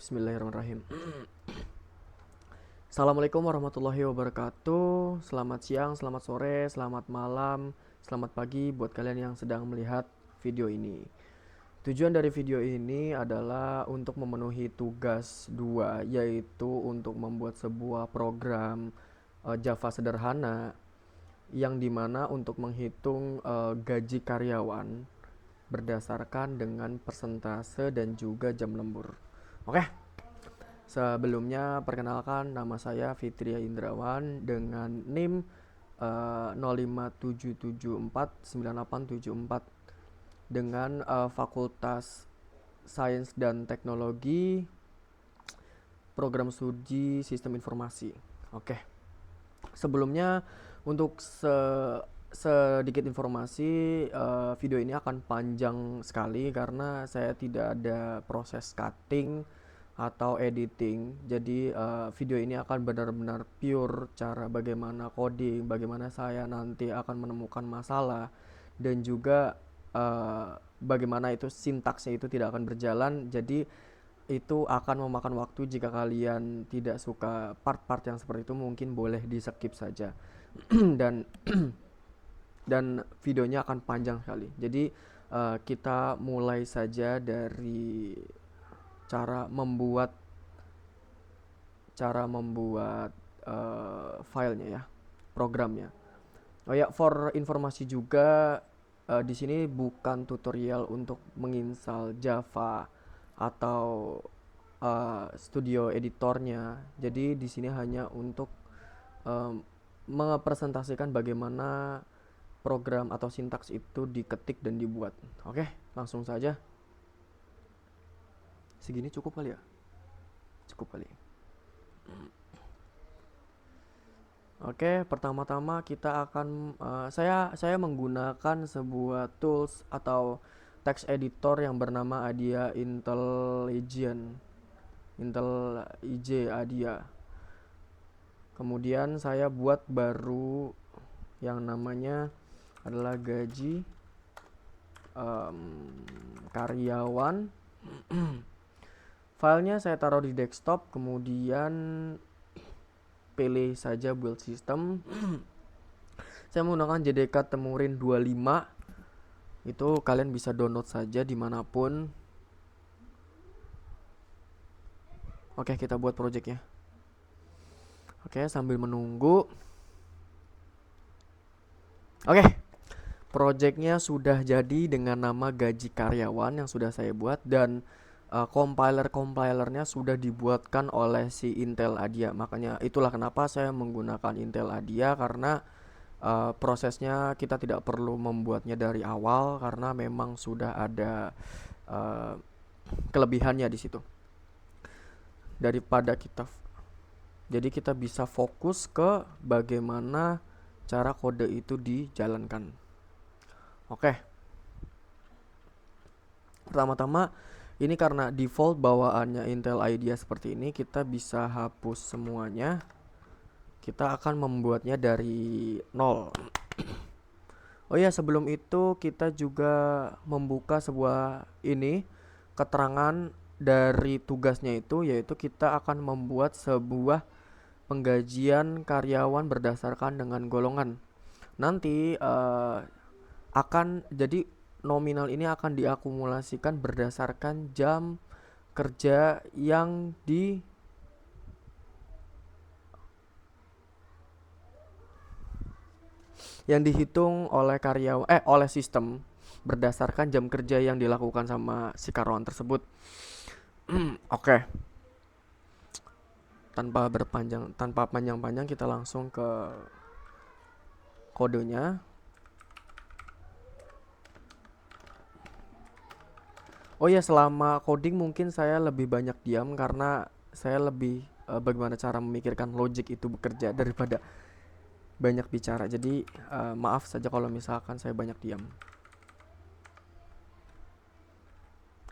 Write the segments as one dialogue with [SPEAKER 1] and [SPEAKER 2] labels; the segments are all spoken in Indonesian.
[SPEAKER 1] Bismillahirrahmanirrahim. Assalamualaikum warahmatullahi wabarakatuh. Selamat siang, selamat sore, selamat malam, selamat pagi buat kalian yang sedang melihat video ini. Tujuan dari video ini adalah untuk memenuhi tugas 2, yaitu untuk membuat sebuah program Java sederhana yang dimana untuk menghitung gaji karyawan berdasarkan dengan persentase dan juga jam lembur. Oke. Sebelumnya perkenalkan, nama saya Fitria Indrawan dengan NIM 057749874 dengan Fakultas Sains dan Teknologi, Program Studi Sistem Informasi. Oke. Sebelumnya untuk sedikit informasi, video ini akan panjang sekali karena saya tidak ada proses cutting atau editing. Jadi video ini akan benar-benar pure cara bagaimana coding, bagaimana saya nanti akan menemukan masalah, dan juga bagaimana itu sintaksnya itu tidak akan berjalan. Jadi itu akan memakan waktu. Jika kalian tidak suka part-part yang seperti itu, mungkin boleh di skip saja. dan dan videonya akan panjang sekali. Jadi kita mulai saja dari cara membuat filenya ya, programnya. Oh ya, for informasi juga, di sini bukan tutorial untuk menginstal Java atau studio editornya. Jadi di sini hanya untuk mepresentasikan bagaimana program atau sintaks itu diketik dan dibuat. Oke, langsung saja. Segini cukup kali ya? Cukup kali. Oke, pertama-tama kita akan saya menggunakan sebuah tools atau text editor yang bernama Adia IntelliJ Adia. Kemudian saya buat baru yang namanya adalah gaji karyawan. Filenya saya taruh di desktop, kemudian pilih saja build system. Saya menggunakan JDK Temurin 25. Itu kalian bisa download saja dimanapun. Oke, kita buat projectnya. Oke, sambil menunggu. Oke, projectnya sudah jadi dengan nama gaji karyawan yang sudah saya buat, dan compilernya sudah dibuatkan oleh si Intel Adia. Makanya itulah kenapa saya menggunakan Intel Adia, karena prosesnya kita tidak perlu membuatnya dari awal karena memang sudah ada kelebihannya di situ. Jadi kita bisa fokus ke bagaimana cara kode itu dijalankan. Oke. Pertama-tama, ini karena default bawaannya Intel Idea seperti ini, kita bisa hapus semuanya. Kita akan membuatnya dari nol. Oh ya, sebelum itu kita juga membuka sebuah keterangan dari tugasnya itu, yaitu kita akan membuat sebuah penggajian karyawan berdasarkan dengan golongan. Nanti jadi nominal ini akan diakumulasikan berdasarkan jam kerja yang dihitung oleh oleh sistem berdasarkan jam kerja yang dilakukan sama si karyawan tersebut. Oke. Tanpa panjang-panjang, kita langsung ke kodenya. Oh ya, selama coding mungkin saya lebih banyak diam karena saya lebih bagaimana cara memikirkan logic itu bekerja daripada banyak bicara. Jadi maaf saja kalau misalkan saya banyak diam.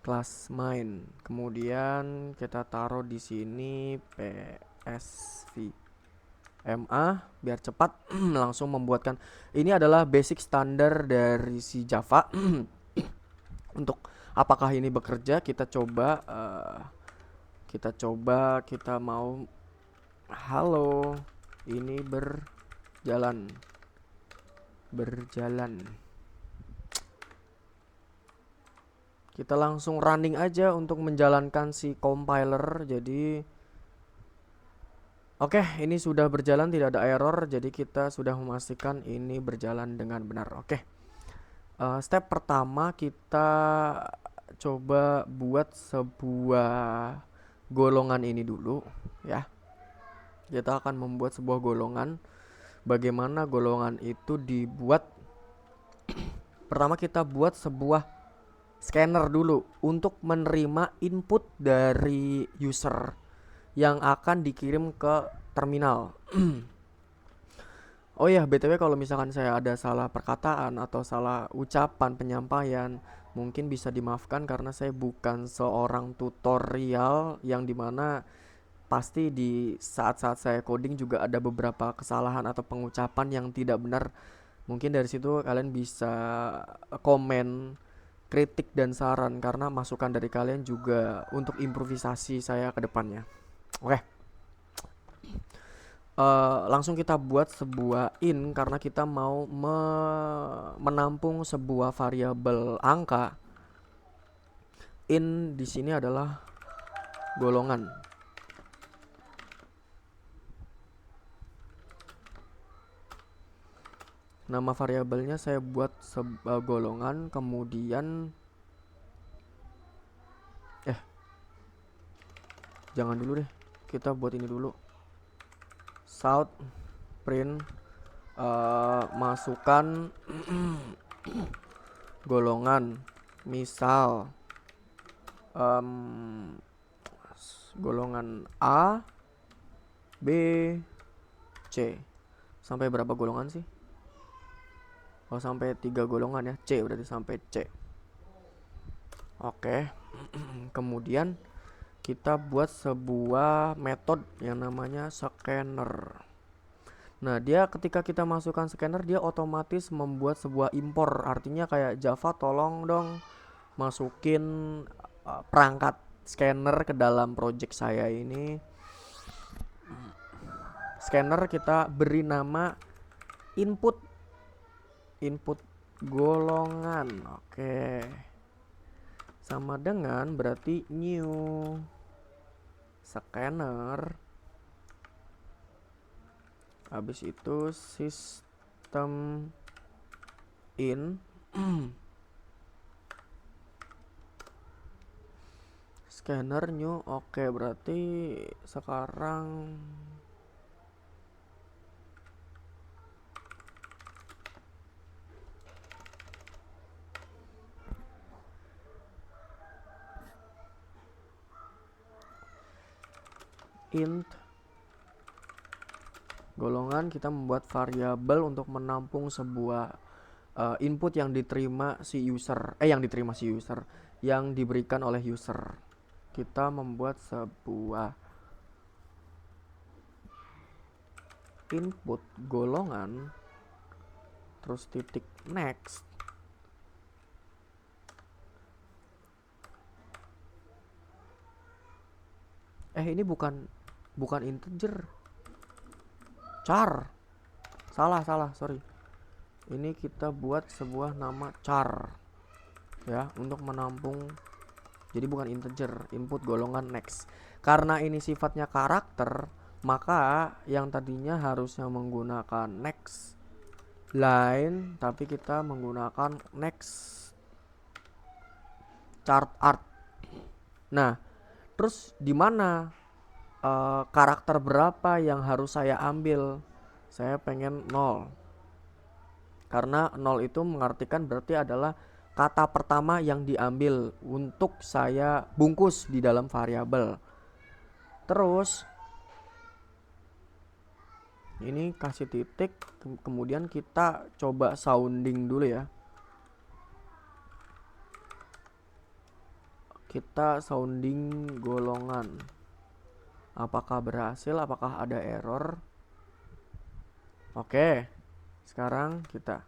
[SPEAKER 1] Class main. Kemudian kita taruh di sini PSVMA biar cepat langsung membuatkan. Ini adalah basic standar dari si Java. Untuk apakah ini bekerja, kita coba Kita coba, kita mau halo, ini berjalan. Kita langsung running aja untuk menjalankan si compiler. Jadi oke, ini sudah berjalan, tidak ada error. Jadi kita sudah memastikan ini berjalan dengan benar. Oke. Step pertama kita coba buat sebuah golongan ini dulu ya. Kita akan membuat sebuah golongan. Bagaimana golongan itu dibuat? Pertama kita buat sebuah scanner dulu untuk menerima input dari user yang akan dikirim ke terminal. Oh ya, BTW kalau misalkan saya ada salah perkataan atau salah ucapan penyampaian, mungkin bisa dimaafkan karena saya bukan seorang tutorial yang dimana pasti di saat-saat saya coding juga ada beberapa kesalahan atau pengucapan yang tidak benar. Mungkin dari situ kalian bisa komen, kritik dan saran karena masukan dari kalian juga untuk improvisasi saya ke depannya. Oke. Langsung kita buat sebuah in karena kita mau menampung sebuah variabel angka. In di sini adalah golongan. Nama variabelnya saya buat golongan, kemudian jangan dulu deh, kita buat ini dulu. South print masukkan golongan, misal golongan A, B, C. Sampai berapa golongan sih? Oh, sampai 3 golongan ya. C berarti sampai C. Oke. Kemudian kita buat sebuah metode yang namanya scanner. Nah, dia ketika kita masukkan scanner, dia otomatis membuat sebuah impor. Artinya kayak Java, tolong dong masukin perangkat scanner ke dalam project saya ini. Scanner kita beri nama input golongan. Oke. Sama dengan berarti new scanner, habis itu system in scanner new. Oke, berarti sekarang int golongan, kita membuat variabel untuk menampung sebuah input yang diterima si user, yang diberikan oleh user. Kita membuat sebuah input golongan, terus titik next. Ini bukan integer, char. Salah, sorry. Ini kita buat sebuah nama char ya, untuk menampung. Jadi bukan integer, input golongan next. Karena ini sifatnya karakter, maka yang tadinya harusnya menggunakan next line, tapi kita menggunakan next chart art. Nah, terus di mana karakter berapa yang harus saya ambil? Saya pengen 0. Karena 0 itu mengartikan berarti adalah kata pertama yang diambil untuk saya bungkus di dalam variabel. Terus ini kasih titik, kemudian kita coba sounding dulu ya. Kita sounding golongan. Apakah berhasil? Apakah ada error? Oke. Sekarang kita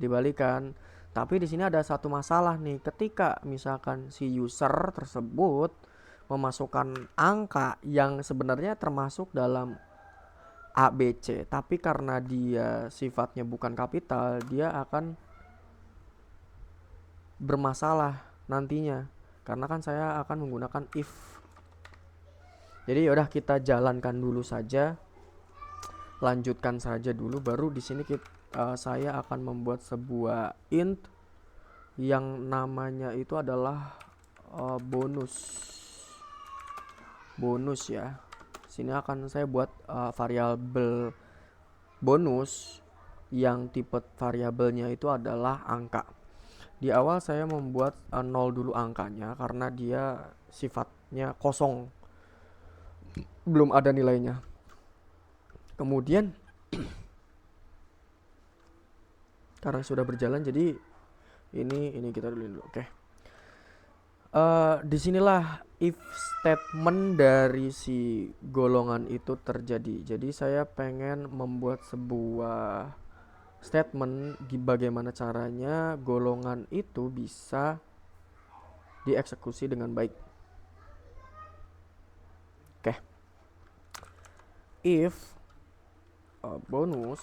[SPEAKER 1] dibalikan. Tapi di sini ada satu masalah nih, ketika misalkan si user tersebut memasukkan angka yang sebenarnya termasuk dalam A, B, C, tapi karena dia sifatnya bukan kapital, dia akan bermasalah nantinya. Karena kan saya akan menggunakan if. Jadi yaudah kita jalankan dulu saja, lanjutkan saja dulu, baru di sini saya akan membuat sebuah int yang namanya itu adalah bonus ya. Sini akan saya buat variabel bonus yang tipe variabelnya itu adalah angka. Di awal saya membuat 0 dulu angkanya karena dia sifatnya kosong, belum ada nilainya. Kemudian karena sudah berjalan, jadi ini kita dulu. Oke. Disinilah if statement dari si golongan itu terjadi. Jadi saya pengen membuat sebuah statement bagaimana caranya golongan itu bisa dieksekusi dengan baik. Oke. If bonus,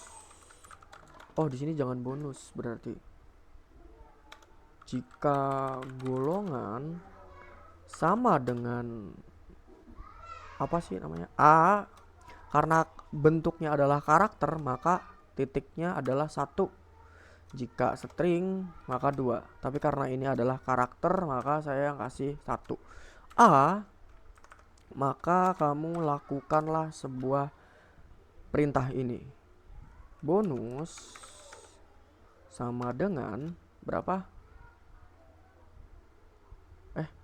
[SPEAKER 1] oh di sini jangan bonus, berarti jika golongan sama dengan apa sih namanya A, karena bentuknya adalah karakter maka titiknya adalah 1. Jika string maka 2, tapi karena ini adalah karakter maka saya kasih 1. A, maka kamu lakukanlah sebuah perintah ini. Bonus sama dengan berapa?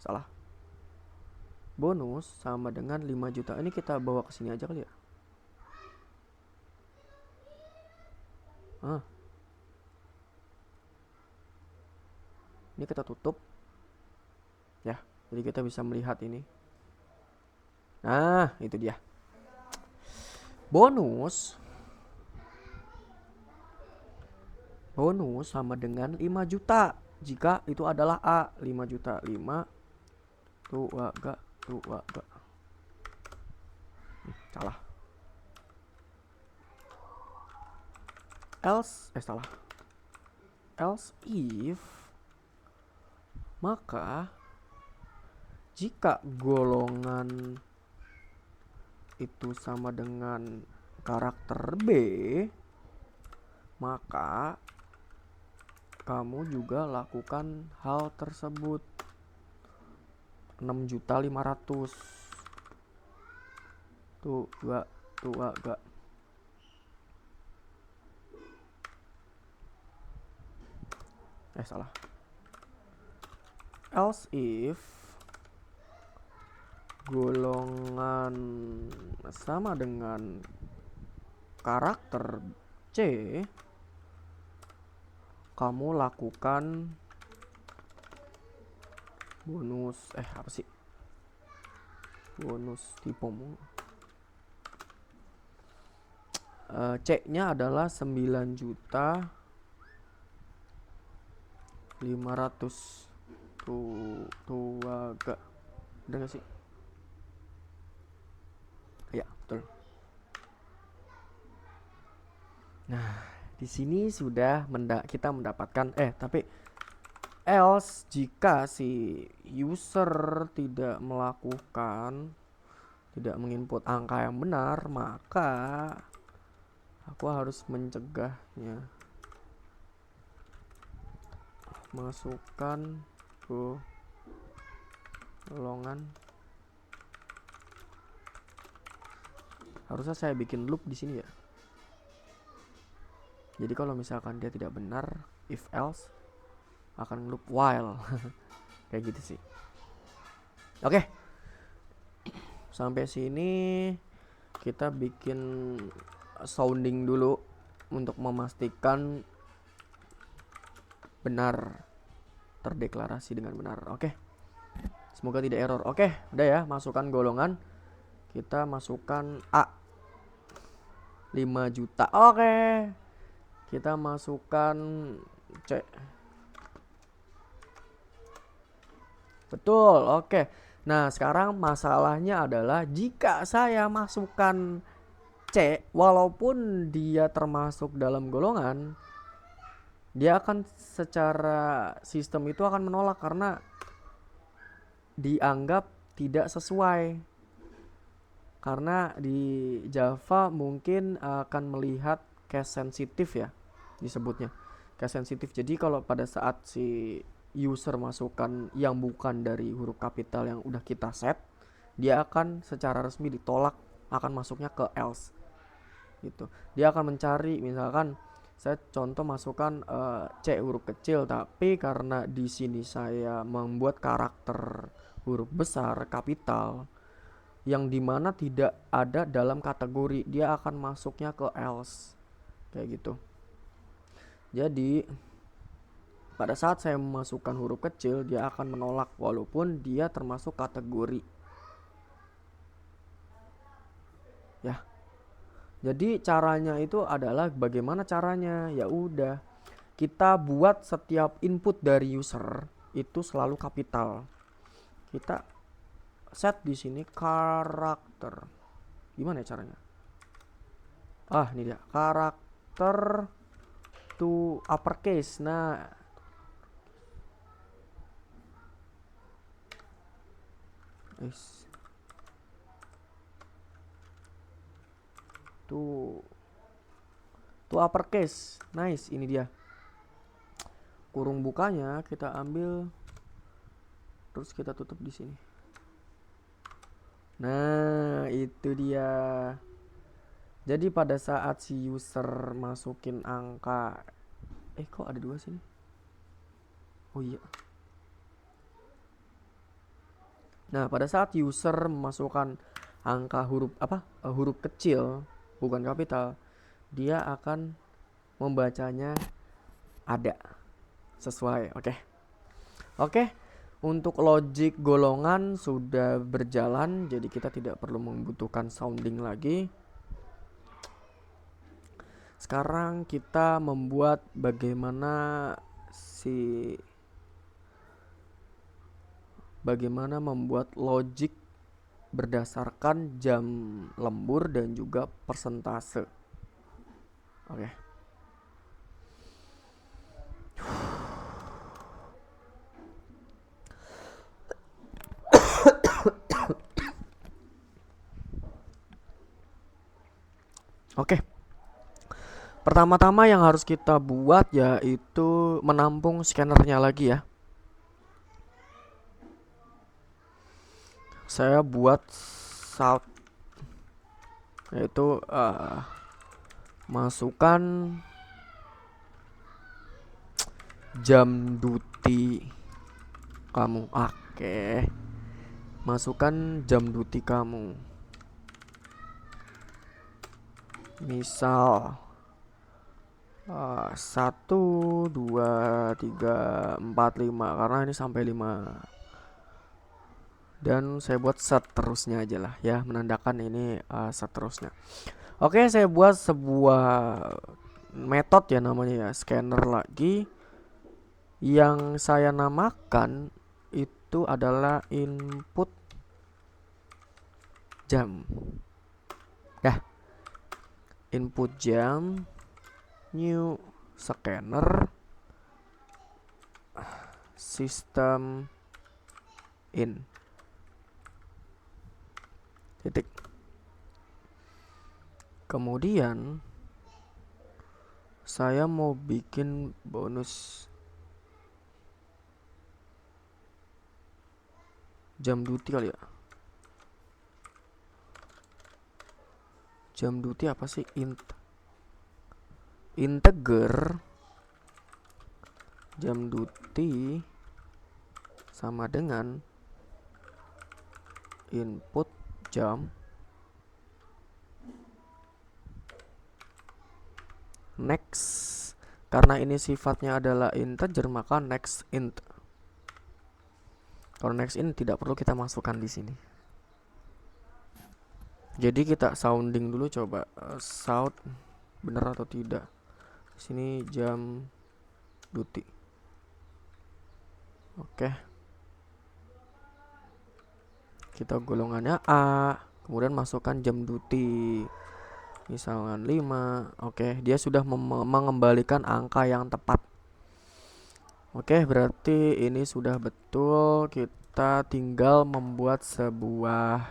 [SPEAKER 1] Salah. Bonus sama dengan 5 juta. Ini kita bawa ke sini aja kali ya. Ini kita tutup. Ya, jadi kita bisa melihat ini. Nah, itu dia. Bonus sama dengan 5 juta. Jika itu adalah A, 5 juta. 5 tuh agak salah. Else if, maka jika golongan itu sama dengan karakter B, maka kamu juga lakukan hal tersebut. 6.500.000 tuh agak salah. Else if golongan sama dengan karakter C, kamu lakukan bonus apa sih? Bonus tipemu. C-nya adalah 9.500.000 tuh agak udah gak sih? Ya, betul. Nah, di sini sudah kita mendapatkan tapi else jika si user tidak menginput angka yang benar, maka aku harus mencegahnya. Masukkan ke golongan. Harusnya saya bikin loop di sini ya. Jadi kalau misalkan dia tidak benar, if else akan loop while. Kayak gitu sih. Oke. Sampai sini kita bikin sounding dulu untuk memastikan benar, terdeklarasi dengan benar. Oke. Semoga tidak error. Oke, udah ya, masukkan golongan. Kita masukkan A, 5 juta. Oke. Kita masukkan C, Betul, oke. Nah, sekarang masalahnya adalah jika saya masukkan C, walaupun dia termasuk dalam golongan, dia akan secara sistem itu akan menolak karena dianggap tidak sesuai. Karena di Java mungkin akan melihat case sensitif ya disebutnya. Case sensitif. Jadi kalau pada saat si user masukkan yang bukan dari huruf kapital yang udah kita set, dia akan secara resmi ditolak, akan masuknya ke else gitu. Dia akan mencari, misalkan saya contoh masukkan C huruf kecil, tapi karena di sini saya membuat karakter huruf besar kapital yang dimana tidak ada dalam kategori, dia akan masuknya ke else kayak gitu. Jadi pada saat saya memasukkan huruf kecil, dia akan menolak walaupun dia termasuk kategori ya. Jadi caranya itu adalah bagaimana caranya? Ya udah, kita buat setiap input dari user itu selalu kapital. Kita set di sini karakter. Gimana ya caranya? Ini dia. Karakter to uppercase. Nah, to uppercase. Nice, ini dia. Kurung bukanya kita ambil terus kita tutup di sini. Nah, itu dia. Jadi pada saat si user masukin angka, kok ada 2 sini? Oh iya. Nah, pada saat user memasukkan angka huruf kecil bukan kapital, dia akan membacanya ada sesuai. Oke. Untuk logic golongan sudah berjalan, jadi kita tidak perlu membutuhkan sounding lagi. Sekarang kita membuat bagaimana membuat logic berdasarkan jam lembur dan juga persentase. Oke. Oke. Pertama-tama yang harus kita buat yaitu menampung scannernya lagi ya. Saya buat shout, yaitu masukkan jam duty kamu. Oke. Masukkan jam duty kamu. Misal 1, 2, 3, 4, 5 karena ini sampai 5. Dan saya buat seterusnya aja lah ya, menandakan ini seterusnya. Oke, saya buat sebuah metode ya namanya ya, scanner lagi. Yang saya namakan itu adalah input jam. Ya. Input jam new scanner system in titik. Kemudian saya mau bikin bonus jam duty kali ya. Jam duty apa sih? Integer jam duty sama dengan input jam next. Karena ini sifatnya adalah integer, maka next int. Kalau next int tidak perlu kita masukkan di sini. Jadi kita sounding dulu, coba sound bener atau tidak. Sini jam duty. Oke. kita golongannya A, kemudian masukkan jam duty misalkan 5. Oke, dia sudah mengembalikan angka yang tepat. Oke, berarti ini sudah betul. Kita tinggal membuat sebuah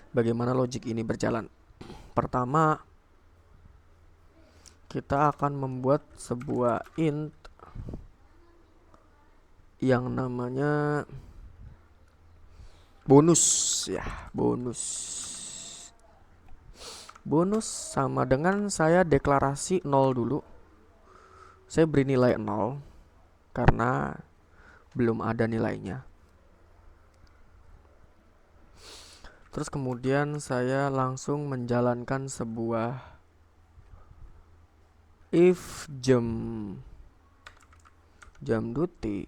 [SPEAKER 1] bagaimana logik ini berjalan. Pertama, kita akan membuat sebuah int yang namanya bonus ya, bonus sama dengan saya deklarasi 0 dulu. Saya beri nilai 0 karena belum ada nilainya. Terus kemudian saya langsung menjalankan sebuah if jam duty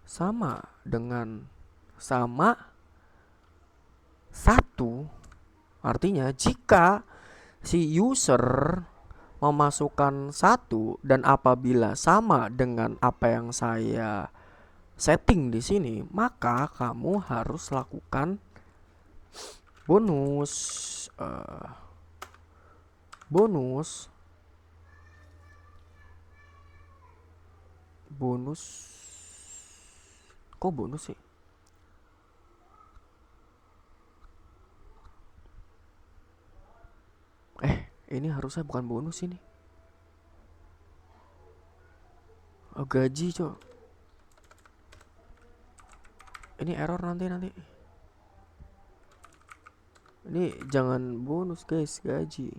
[SPEAKER 1] sama dengan 1, artinya jika si user memasukkan 1 dan apabila sama dengan apa yang saya setting di sini, maka kamu harus lakukan bonus kok bonus sih? Ini harusnya bukan bonus ini. Gaji, cok. Ini error nanti. Ini jangan bonus, guys, gaji.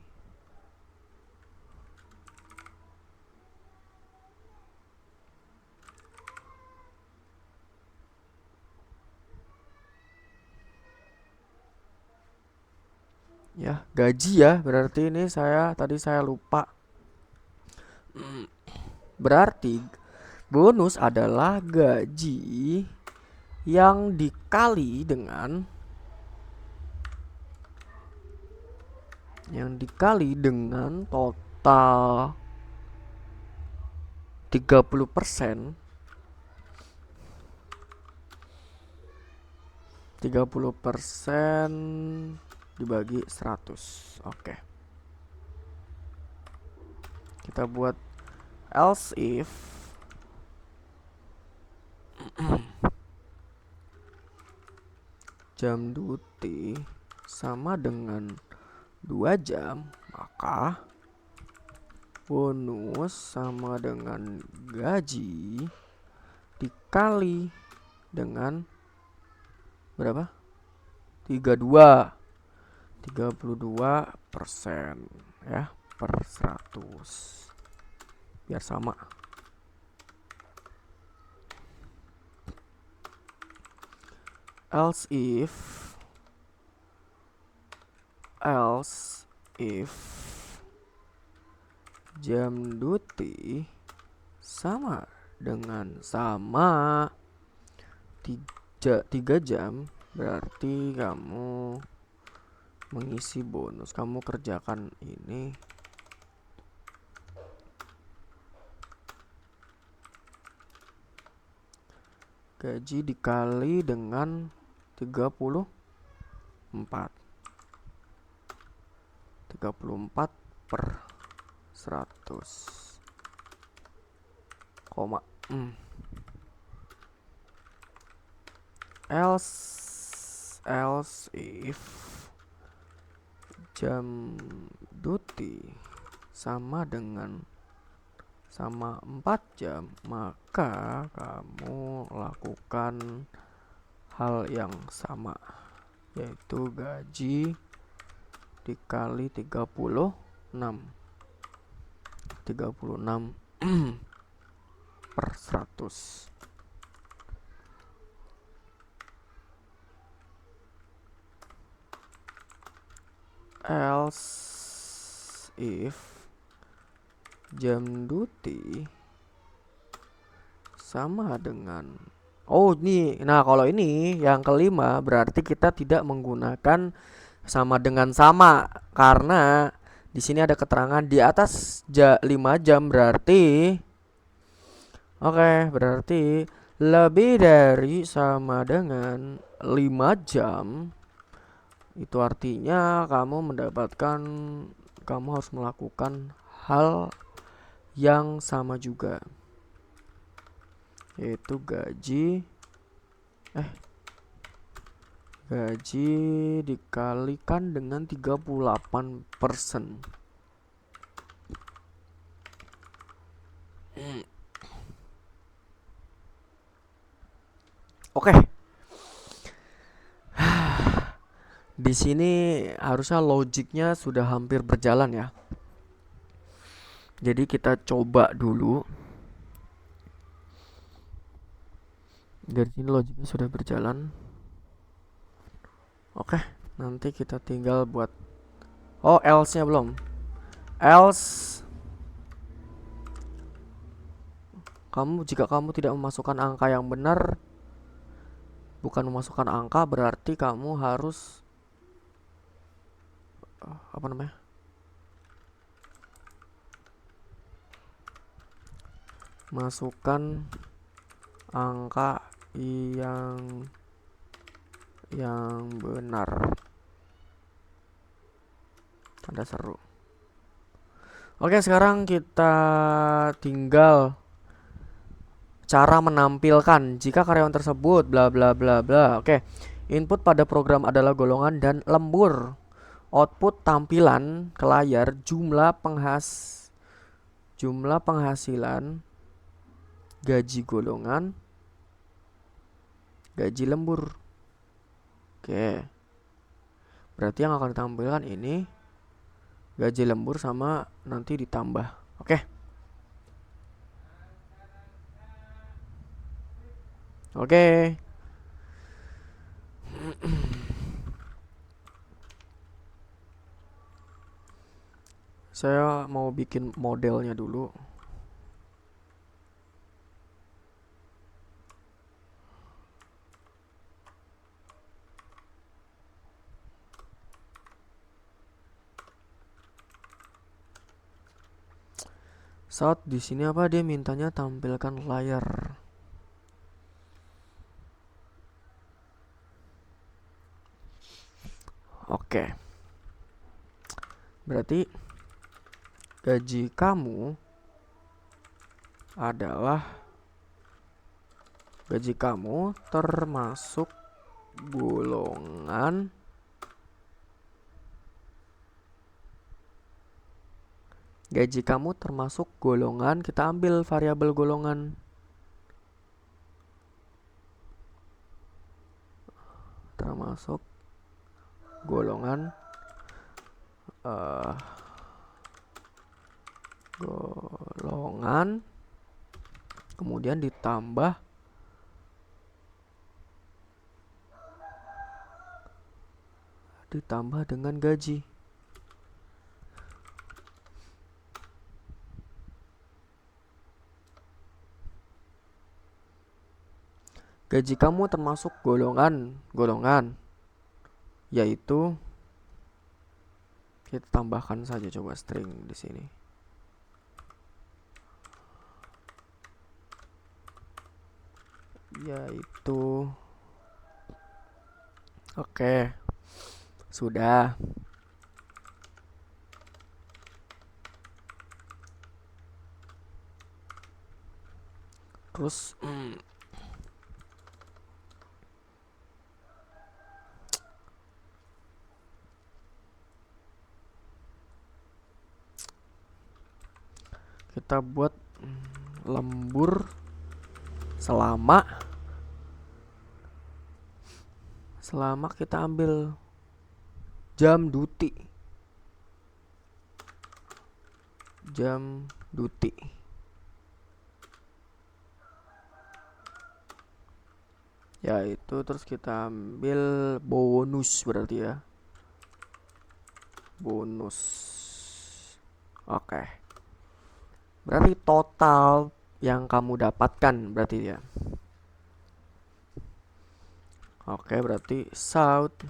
[SPEAKER 1] Ya, gaji ya. Berarti ini tadi saya lupa. Berarti bonus adalah gaji yang dikali dengan total 30% 30% dibagi 100. Oke. Kita buat else if jam duty sama dengan 2 jam, maka bonus sama dengan gaji dikali dengan berapa? 32% ya per 100 biar sama. Else if jam duty sama dengan 3 jam, berarti kamu mengisi bonus, kamu kerjakan ini gaji dikali dengan 34 per 100 koma else if jam duty sama 4 jam, maka kamu lakukan hal yang sama, yaitu gaji dikali 36 per 100. Else if jam duty sama dengan kalau ini yang kelima berarti kita tidak menggunakan sama dengan sama, karena di sini ada keterangan di atas 5 jam berarti berarti Lebih dari sama dengan 5 jam, itu artinya kamu harus melakukan hal yang sama juga, yaitu gaji dikalikan dengan 38%. Oke, di sini harusnya logiknya sudah hampir berjalan ya. Jadi kita coba dulu. Dari sini logiknya sudah berjalan. Oke, nanti kita tinggal buat. Oh, else-nya belum. Else, jika kamu tidak memasukkan angka yang benar, bukan memasukkan angka, berarti kamu harus apa namanya? Masukkan angka yang benar. Ada seru. Oke, sekarang kita tinggal cara menampilkan jika karyawan tersebut bla bla bla bla. Oke. Input pada program adalah golongan dan lembur. Output tampilan ke layar jumlah penghasilan, gaji golongan, gaji lembur. Oke. Berarti yang akan ditampilkan ini gaji lembur sama nanti ditambah. Oke. Oke. Saya mau bikin modelnya dulu. Saat di sini apa dia mintanya tampilkan layar. Oke. Berarti gaji kamu termasuk golongan kita ambil variabel golongan. Termasuk golongan kemudian ditambah dengan gaji. Gaji kamu termasuk golongan, yaitu kita tambahkan saja coba string di sini. Yaitu oke. Sudah. Terus kita buat lembur selama kita ambil jam duty. Yaitu terus kita ambil bonus berarti ya. Bonus. Oke. Berarti total yang kamu dapatkan berarti ya. Oke, berarti south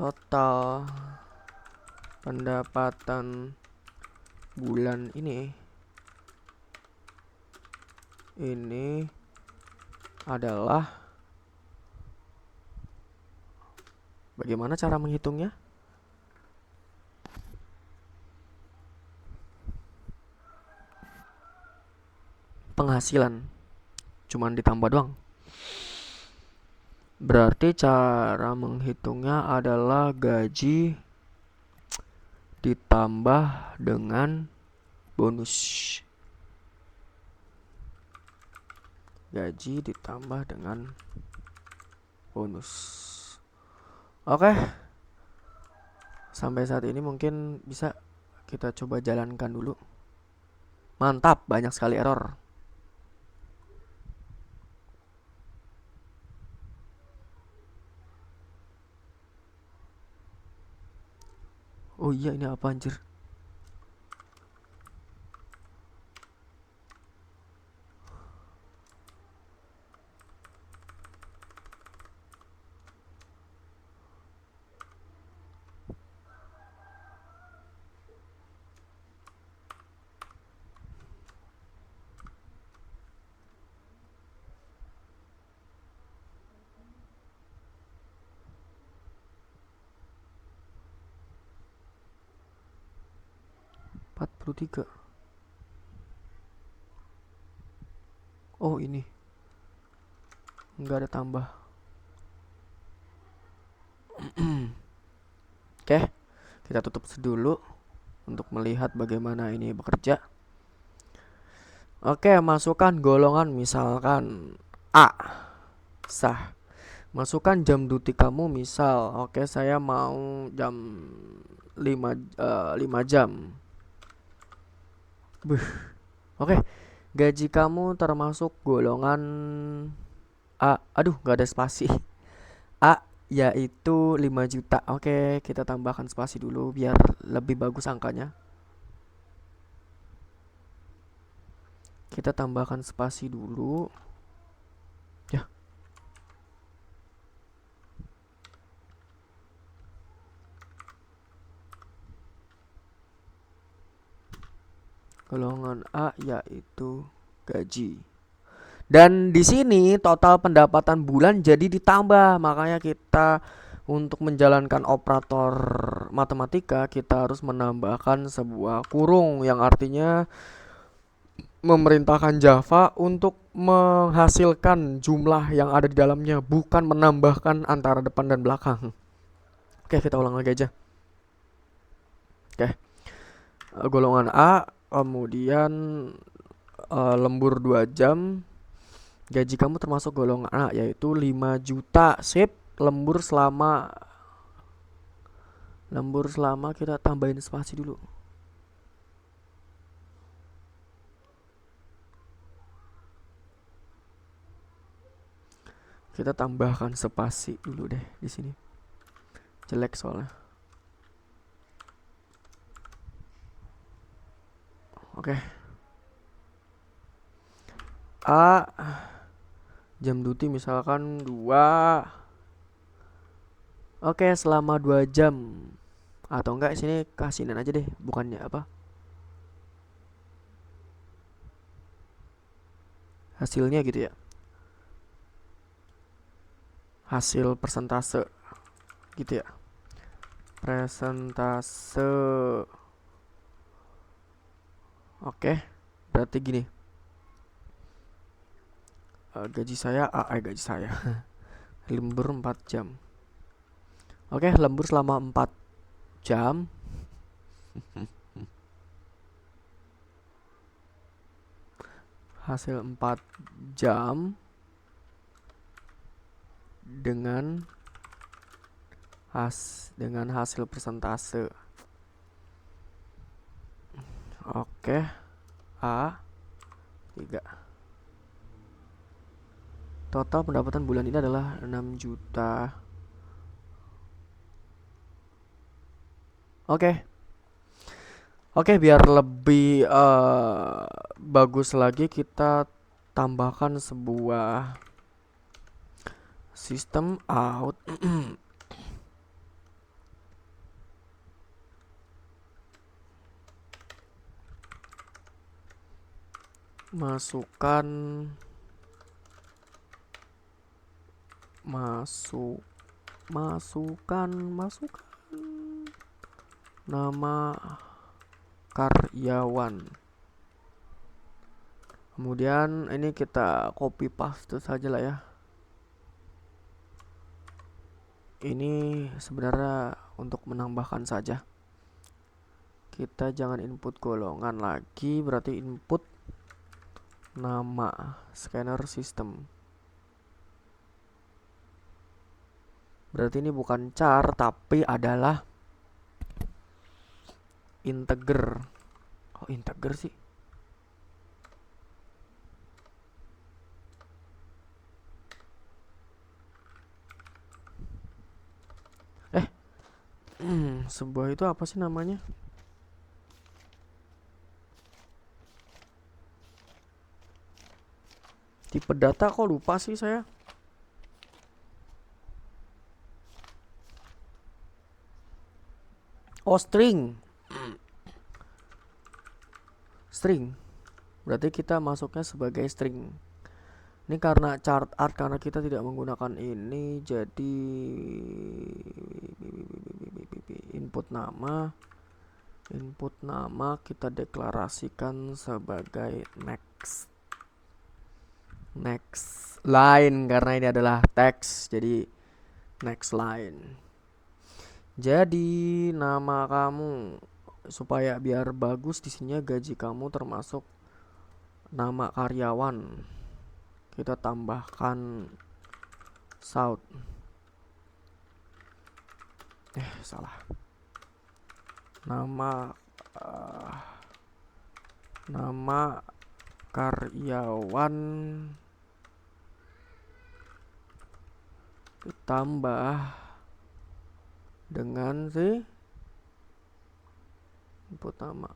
[SPEAKER 1] total pendapatan bulan ini adalah, bagaimana cara menghitungnya? Penghasilan cuman ditambah doang. Berarti cara menghitungnya adalah gaji ditambah dengan bonus. Gaji ditambah dengan bonus. Oke. Sampai saat ini mungkin bisa kita coba jalankan dulu. Mantap, banyak sekali error. Oh iya, ini apa anjir? Empat puluh tiga. Oh ini, nggak ada tambah. Oke, kita tutup dulu untuk melihat bagaimana ini bekerja. Oke, masukkan golongan misalkan A. Sah. Masukkan jam duty kamu misal. Oke, saya mau jam 5 jam. Oke, gaji kamu termasuk golongan A. Aduh, nggak ada spasi. A yaitu 5 juta. Oke, kita tambahkan spasi dulu biar lebih bagus angkanya. Kita tambahkan spasi dulu. Ya. Golongan A yaitu gaji. Dan di sini total pendapatan bulan jadi ditambah. Makanya kita untuk menjalankan operator matematika kita harus menambahkan sebuah kurung yang artinya memerintahkan Java untuk menghasilkan jumlah yang ada di dalamnya, bukan menambahkan antara depan dan belakang. Oke, kita ulang lagi aja. Oke, golongan A, kemudian lembur 2 jam. Gaji kamu termasuk golongan A yaitu 5 juta. Sip, lembur selama kita tambahin spasi dulu. Kita tambahkan spasi dulu deh di sini. Jelek soalnya. Oke. A jam duty misalkan 2. Oke, selama 2 jam. Atau enggak sini kasihin aja deh, bukannya apa? Hasilnya gitu ya. Hasil persentase gitu ya. Persentase. Oke, berarti gini. Gaji saya lembur 4 jam. Oke, lembur selama 4 jam. Hasil 4 jam dengan hasil persentase. Oke, A 3. Total pendapatan bulan ini adalah 6 juta. Oke. Oke, biar lebih bagus lagi kita tambahkan sebuah sistem out. masukkan masukkan nama karyawan. Kemudian ini kita copy paste saja lah ya. Ini sebenarnya untuk menambahkan saja. Kita jangan input golongan lagi, berarti input nama scanner system. Berarti ini bukan char tapi adalah integer. Oh, integer sih. Sebuah itu apa sih namanya? Tipe data kok lupa sih saya. Oh, string. String. Berarti kita masuknya sebagai string. Ini karena chart art, karena kita tidak menggunakan ini, jadi input nama kita deklarasikan sebagai next line, karena ini adalah teks, jadi next line. Jadi nama kamu, supaya biar bagus di sini gaji kamu termasuk nama karyawan, kita tambahkan South. Salah. Nama karyawan ditambah dengan si input nama.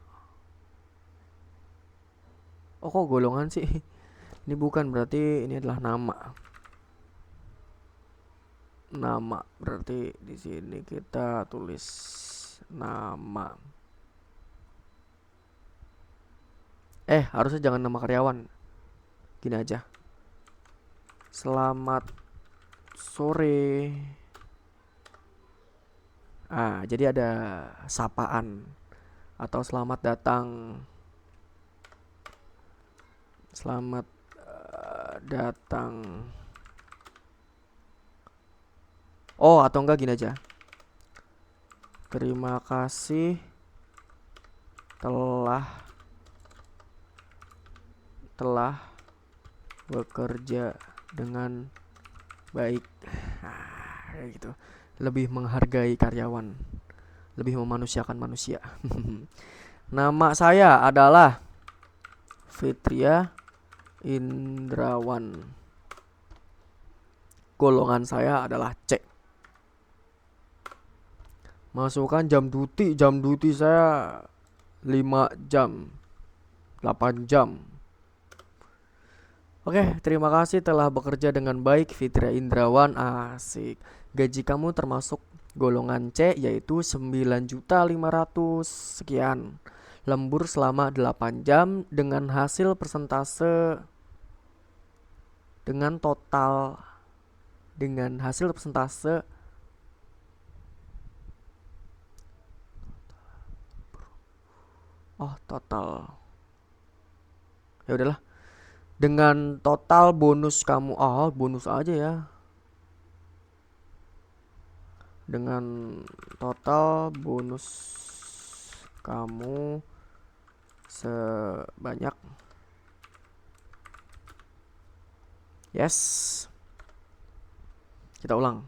[SPEAKER 1] Oh, kok golongan sih? Ini bukan, berarti ini adalah nama. Berarti di sini kita tulis nama. Harusnya jangan nama karyawan. Gini aja. Selamat sore. Jadi ada sapaan atau selamat datang. Selamat datang. Oh, atau enggak gini aja. Terima kasih telah bekerja dengan baik. Kayak gitu. Lebih menghargai karyawan, lebih memanusiakan manusia. Nama saya adalah Fitria Indrawan. Golongan saya adalah C. Masukkan jam duty saya 5 jam, 8 jam. Oke, terima kasih telah bekerja dengan baik Fitria Indrawan. Asik. Gaji kamu termasuk golongan C, yaitu 9.500.000 sekian. Lembur selama 8 jam dengan hasil persentase dengan hasil persentase total. Ya udahlah. Dengan total bonus kamu, bonus aja ya. Dengan total bonus kamu sebanyak, yes. Kita ulang.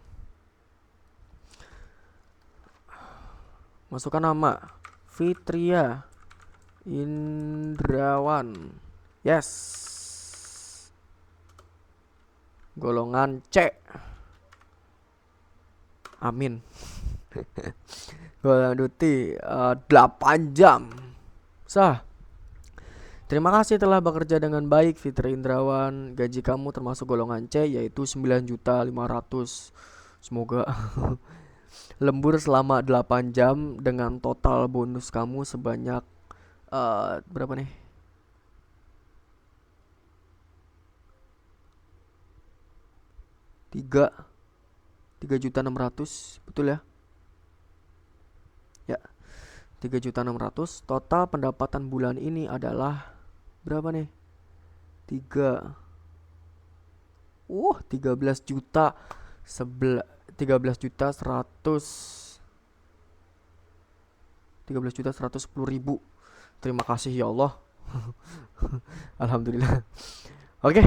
[SPEAKER 1] Masukkan nama Fitria Indrawan, yes. Golongan C. Amin. Golongan duty 8 jam. Sah. Terima kasih telah bekerja dengan baik Fitri Indrawan. Gaji kamu termasuk golongan C, yaitu 9.500.000. Semoga. Lembur selama 8 jam dengan total bonus kamu sebanyak berapa nih? 3.600.000, betul ya? Ya, 3.600.000. Total pendapatan bulan ini adalah berapa nih? 3 13 juta 13.110.000. Terima kasih ya Allah. Alhamdulillah. Oke.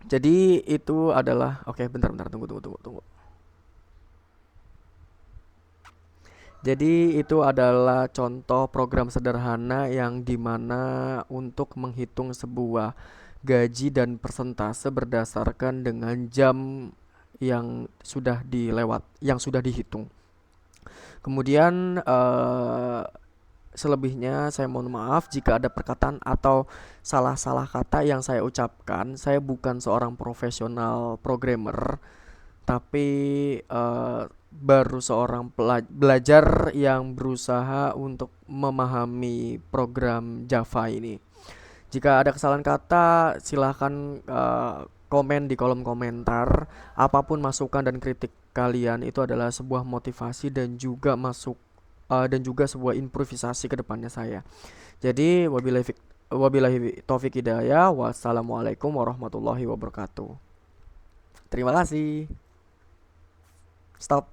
[SPEAKER 1] Jadi itu adalah, oke, bentar, tunggu. Jadi itu adalah contoh program sederhana yang dimana untuk menghitung sebuah gaji dan persentase berdasarkan dengan jam yang sudah dihitung. Kemudian selebihnya saya mohon maaf jika ada perkataan atau salah-salah kata yang saya ucapkan. Saya bukan seorang profesional programmer, tapi baru seorang belajar yang berusaha untuk memahami program Java ini. Jika ada kesalahan kata, silahkan komen di kolom komentar. Apapun masukan dan kritik kalian itu adalah sebuah motivasi dan juga sebuah improvisasi ke depannya saya. Jadi wabillahi taufik hidayah. Wassalamualaikum warahmatullahi wabarakatuh. Terima kasih. Stop.